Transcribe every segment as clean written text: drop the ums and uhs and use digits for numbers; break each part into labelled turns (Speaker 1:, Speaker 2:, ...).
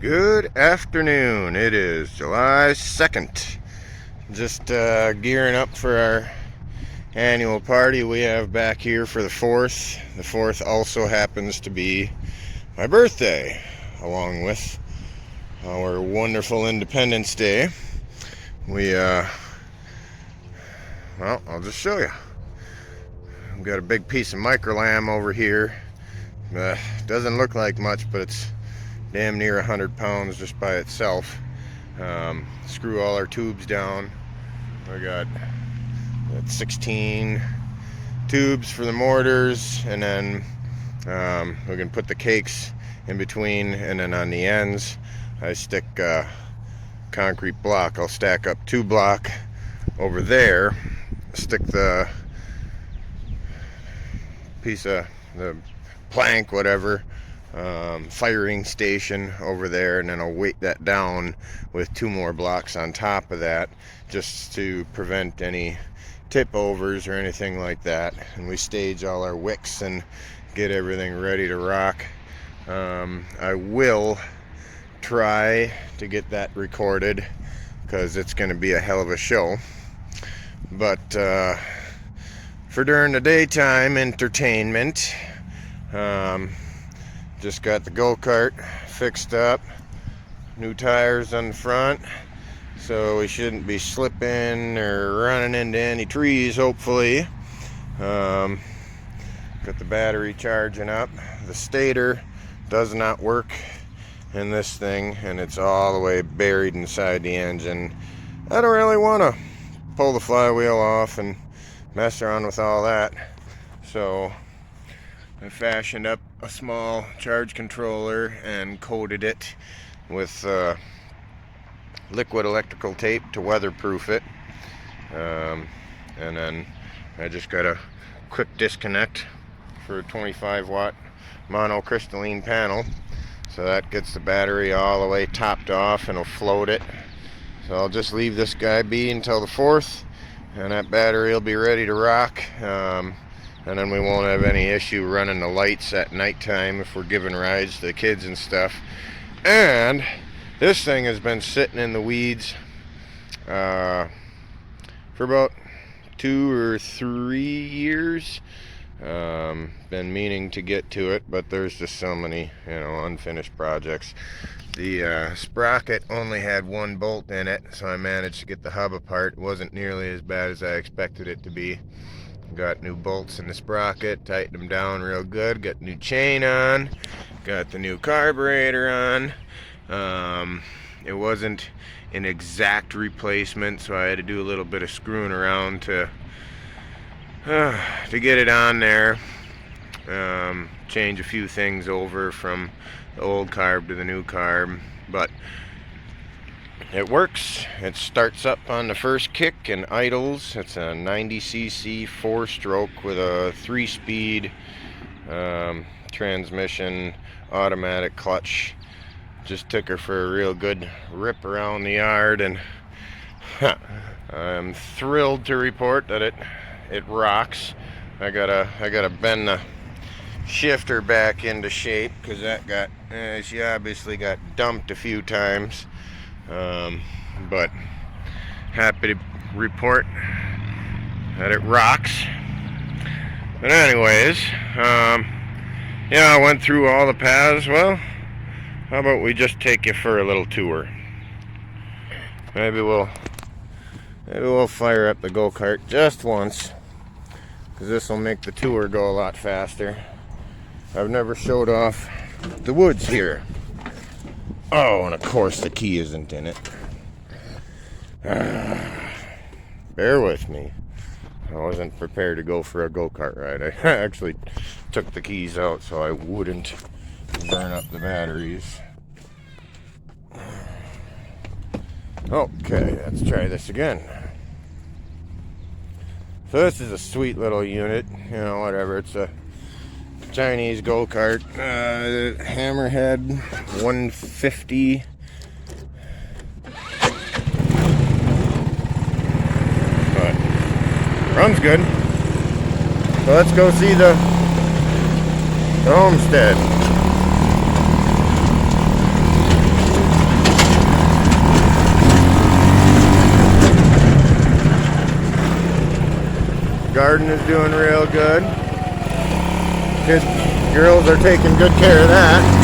Speaker 1: Good afternoon. It is July 2nd. Just gearing up for our annual party we have back here for the 4th. The 4th also happens to be my birthday, along with our wonderful Independence Day. Well, I'll just show you. I've got a big piece of micro lamb over here. Doesn't look like much, but it's damn near 100 pounds just by itself. Screw all our tubes down. We got 16 tubes for the mortars, and then we can put the cakes in between, and then on the ends I stick concrete block. I'll stack up 2 block over there, stick the piece of the plank, whatever, firing station over there, and then I'll weight that down with 2 more blocks on top of that, just to prevent any tip overs or anything like that. And we stage all our wicks and get everything ready to rock. I will try to get that recorded because it's going to be a hell of a show, but for during the daytime entertainment, just got the go-kart fixed up, new tires on the front, so we shouldn't be slipping or running into any trees, hopefully. Got the battery charging up. The stator does not work in this thing, and it's all the way buried inside the engine. I don't really want to pull the flywheel off and mess around with all that, so I fashioned up a small charge controller and coated it with liquid electrical tape to weatherproof it, and then I just got a quick disconnect for a 25 watt monocrystalline panel, so that gets the battery all the way topped off and will float it. So I'll just leave this guy be until the 4th, and that battery will be ready to rock. And then we won't have any issue running the lights at nighttime if we're giving rides to the kids and stuff. And this thing has been sitting in the weeds for about 2 or 3 years. Been meaning to get to it, but there's just so many, unfinished projects. The sprocket only had 1 bolt in it, so I managed to get the hub apart. It wasn't nearly as bad as I expected it to be. Got new bolts in the sprocket, tightened them down real good, got new chain on, got the new carburetor on. It wasn't an exact replacement, so I had to do a little bit of screwing around to get it on there. Change a few things over from the old carb to the new carb, but it works. It starts up on the first kick and idles. It's a 90cc 4-stroke with a 3-speed transmission, automatic clutch. Just took her for a real good rip around the yard, and I'm thrilled to report that it rocks. I gotta bend the shifter back into shape because that she obviously got dumped a few times. But happy to report that it rocks. But anyways, I went through all the paths. Well, how about we just take you for a little tour? Maybe we'll fire up the go-kart just once, because this will make the tour go a lot faster. I've never showed off the woods here. Oh, and of course the key isn't in it. Bear with me. I wasn't prepared to go for a go-kart ride. I actually took the keys out so I wouldn't burn up the batteries. Okay, let's try this again. So this is a sweet little unit, whatever. It's a Chinese go-kart, Hammerhead 150. But runs good. So let's go see the Homestead. garden is doing real good. Girls are taking good care of that.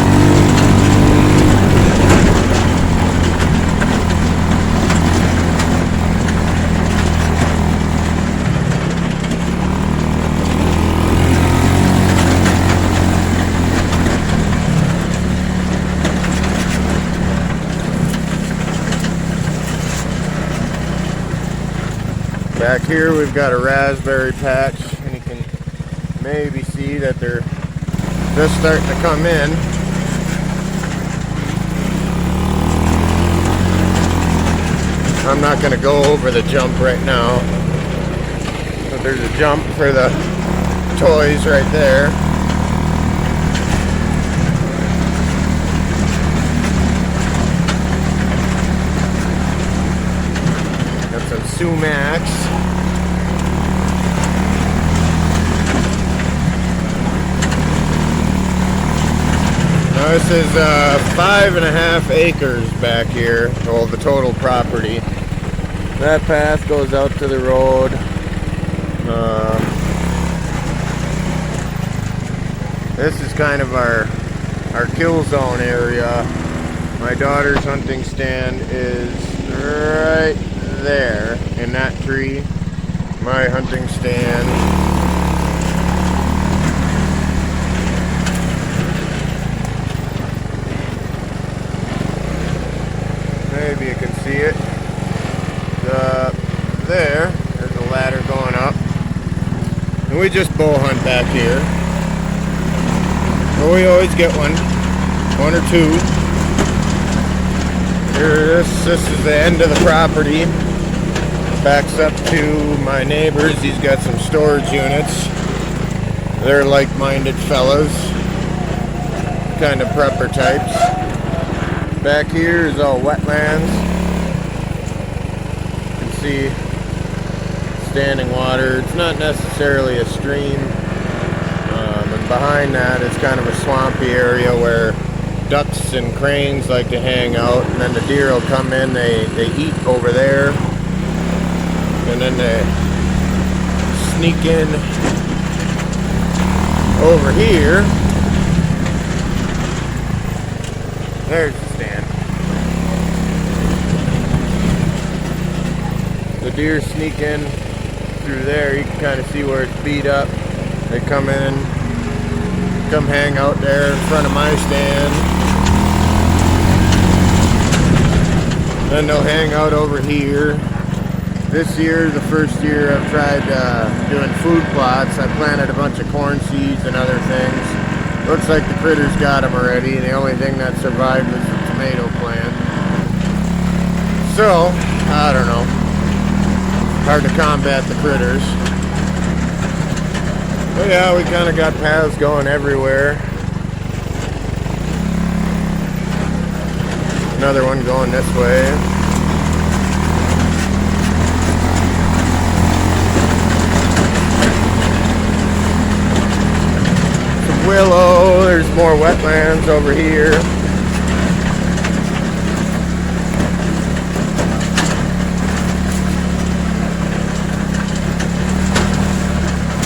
Speaker 1: Back here we've got a raspberry patch, and you can maybe see that they're just starting to come in. I'm not going to go over the jump right now, but there's a jump for the toys right there. Got some sumacs. Now this is 5.5 acres back here, well, the total property. That path goes out to the road. This is kind of our kill zone area. My daughter's hunting stand is right there in that tree. My hunting stand. Maybe you can see it. There's a ladder going up. And we just bow hunt back here. But we always get one or two. Here, this is the end of the property. Backs up to my neighbor's. He's got some storage units. They're like-minded fellas. Kind of prepper types. Back here is all wetlands. You can see standing water. It's not necessarily a stream. And behind that is kind of a swampy area where ducks and cranes like to hang out. And then the deer will come in, they eat over there. And then they sneak in over here. There's the stand. The deer sneak in through there. You can kind of see where it's beat up. They come in, come hang out there in front of my stand. Then they'll hang out over here. This year, the first year I've tried doing food plots. I planted a bunch of corn seeds and other things. Looks like the critters got them already. The only thing that survived was the tomato plant. So, I don't know. Hard to combat the critters. But yeah, we kind of got paths going everywhere. Another one going this way. Some willow, there's more wetlands over here.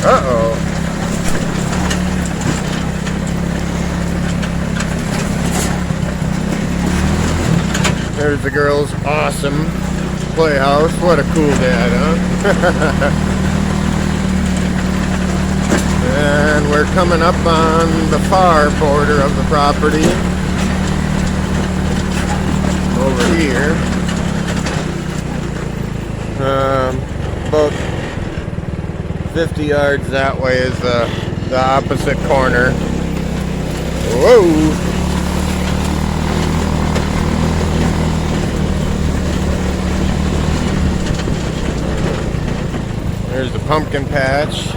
Speaker 1: Uh-oh. There's the girls' awesome playhouse. What a cool dad, huh? And we're coming up on the far border of the property. Over here. About 50 yards that way is the opposite corner. Whoa! There's the pumpkin patch.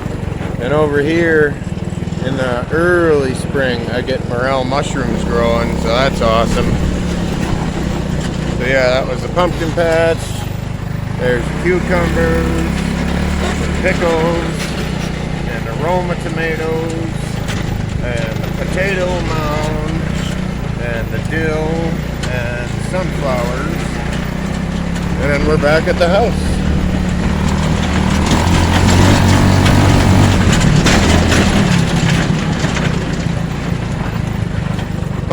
Speaker 1: And over here in the early spring I get morel mushrooms growing, so that's awesome. So yeah, that was the pumpkin patch. There's cucumbers, and pickles, and aroma tomatoes, and the potato mound, and the dill, and sunflowers. And then we're back at the house.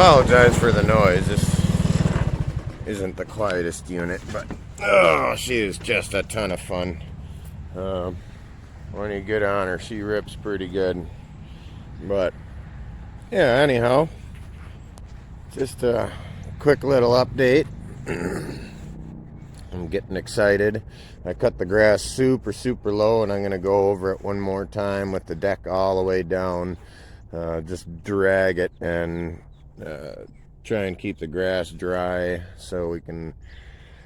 Speaker 1: apologize for the noise. This isn't the quietest unit, but oh, she is just a ton of fun. When you get on her, she rips pretty good. But yeah, anyhow, just a quick little update. I'm getting excited. I cut the grass super low, and I'm going to go over it one more time with the deck all the way down. Just drag it and try and keep the grass dry so we can,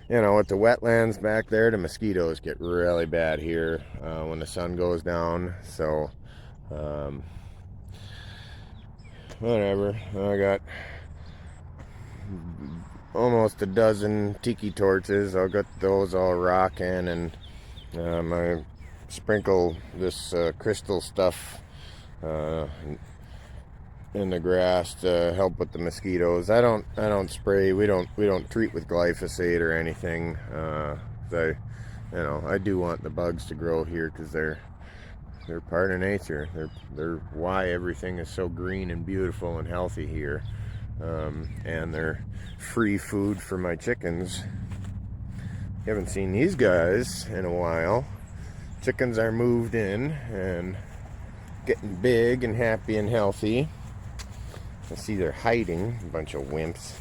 Speaker 1: you know, with the wetlands back there, the mosquitoes get really bad here when the sun goes down. So whatever, I got almost a dozen tiki torches. I'll get those all rocking, and I sprinkle this crystal stuff in the grass to help with the mosquitoes. I don't spray. We don't treat with glyphosate or anything. I do want the bugs to grow here because they're part of nature. They're why everything is so green and beautiful and healthy here. And they're free food for my chickens. Haven't seen these guys in a while. Chickens are moved in and getting big and happy and healthy. I see they're hiding, a bunch of wimps.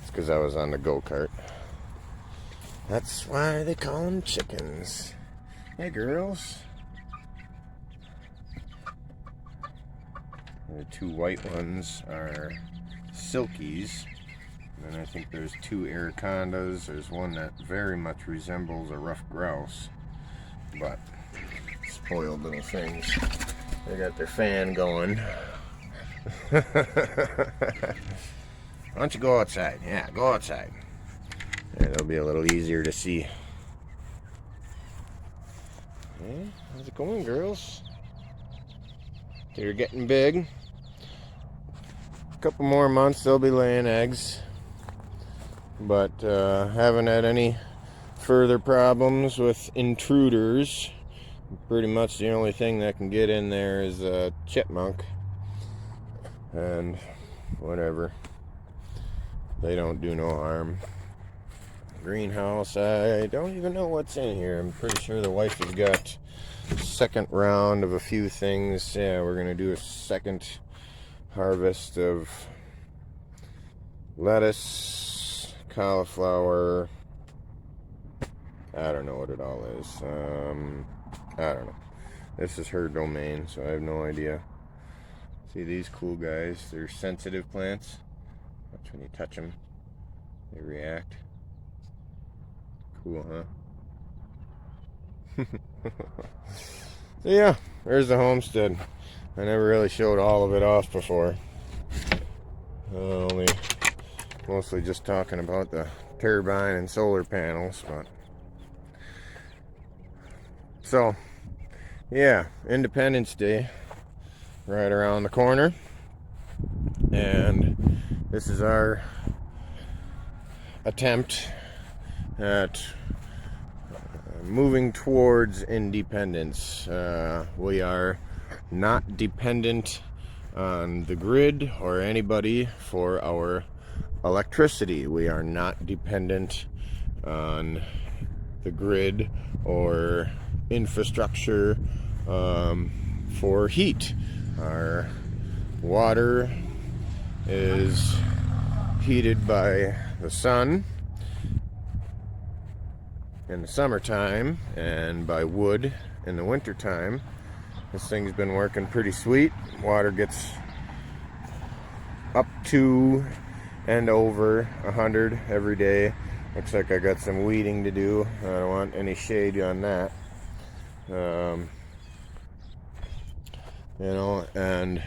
Speaker 1: It's because I was on the go-kart. That's why they call them chickens. Hey, girls. The two white ones are silkies. And I think there's two anacondas. There's one that very much resembles a ruffed grouse. But spoiled little things. They got their fan going. Why don't you go outside? Yeah, go outside. Yeah, that'll be a little easier to see. Yeah, how's it going, girls? They're getting big. A couple more months they'll be laying eggs. But haven't had any further problems with intruders. Pretty much the only thing that can get in there is a chipmunk. And whatever, they don't do no harm. Greenhouse, I don't even know what's in here. I'm pretty sure the wife has got a second round of a few things. Yeah, we're gonna do a second harvest of lettuce, cauliflower. I don't know what it all is. I don't know. This is her domain, so I have no idea. See these cool guys? They're sensitive plants. Watch when you touch them, they react. Cool, huh? So yeah, there's the homestead. I never really showed all of it off before. Only mostly just talking about the turbine and solar panels, but so yeah, Independence Day right around the corner, and this is our attempt at moving towards independence. We are not dependent on the grid or anybody for our electricity. We are not dependent on the grid or infrastructure for heat. Our water is heated by the sun in the summertime and by wood in the wintertime. This thing's been working pretty sweet. Water gets up to and over 100 every day. Looks like I got some weeding to do. I don't want any shade on that. You know, and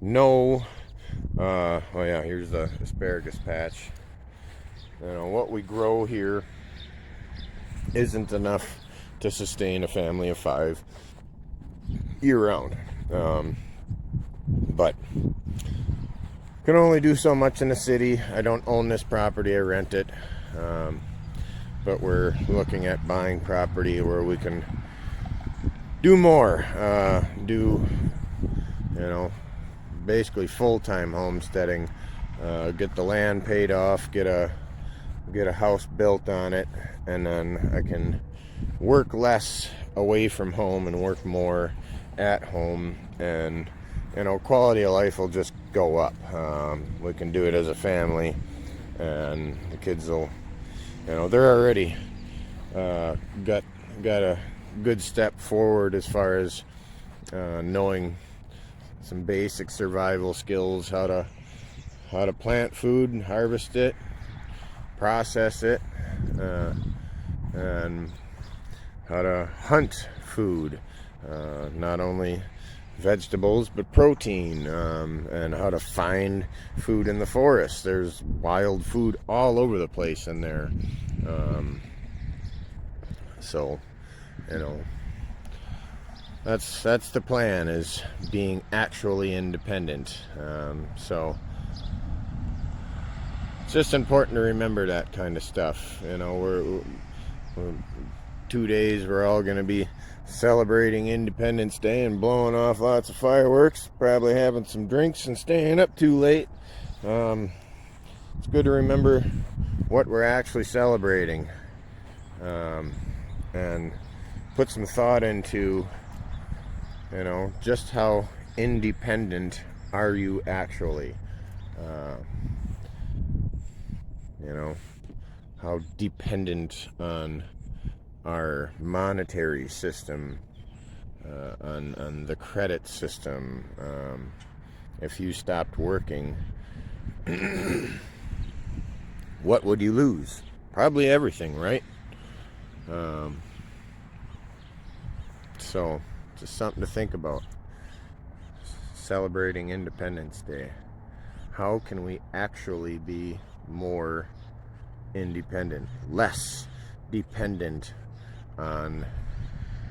Speaker 1: no, oh yeah, here's the asparagus patch. You know, what we grow here isn't enough to sustain a family of 5 year-round. But can only do so much in the city. I don't own this property, I rent it. But we're looking at buying property where we can do more, you know, basically full-time homesteading. get the land paid off, get a house built on it, and then I can work less away from home and work more at home, and quality of life will just go up. We can do it as a family, and the kids will, they're already got a good step forward as far as knowing some basic survival skills, how to plant food and harvest it, process it, and how to hunt food, not only vegetables but protein, and how to find food in the forest. There's wild food all over the place in there, so that's the plan, is being actually independent. So it's just important to remember that kind of stuff. We're 2 days we're all going to be celebrating Independence Day and blowing off lots of fireworks, probably having some drinks and staying up too late. It's good to remember what we're actually celebrating, and put some thought into just how independent are you actually. How dependent on our monetary system, on the credit system. If you stopped working, what would you lose? Probably everything, right? So just something to think about. Celebrating Independence Day. How can we actually be more independent, less dependent on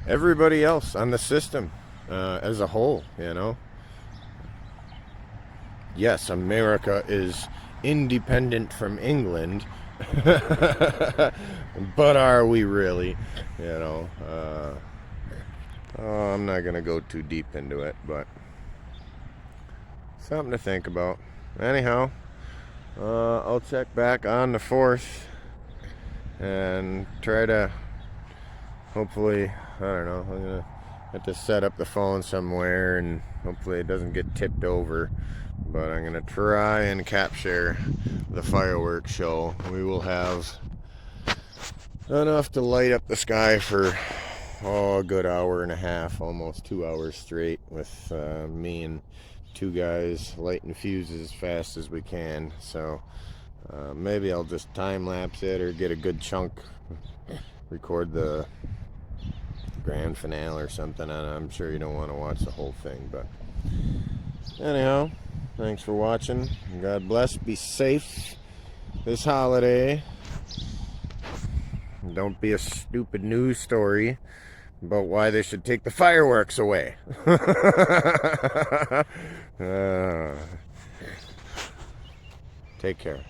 Speaker 1: everybody else, on the system as a whole? Yes, America is independent from England, but are we really? I'm not gonna go too deep into it, but something to think about. Anyhow, I'll check back on the 4th and try to, hopefully, I don't know, I'm gonna have to set up the phone somewhere, and hopefully it doesn't get tipped over, but I'm gonna try and capture the fireworks show. We will have enough to light up the sky for a good hour and a half, almost 2 hours straight, with me and 2 guys lighting fuses as fast as we can. So maybe I'll just time lapse it, or get a good chunk, record the grand finale or something. I'm sure you don't want to watch the whole thing, but anyhow, thanks for watching. God bless. Be safe this holiday. Don't be a stupid news story about why they should take the fireworks away. Take care.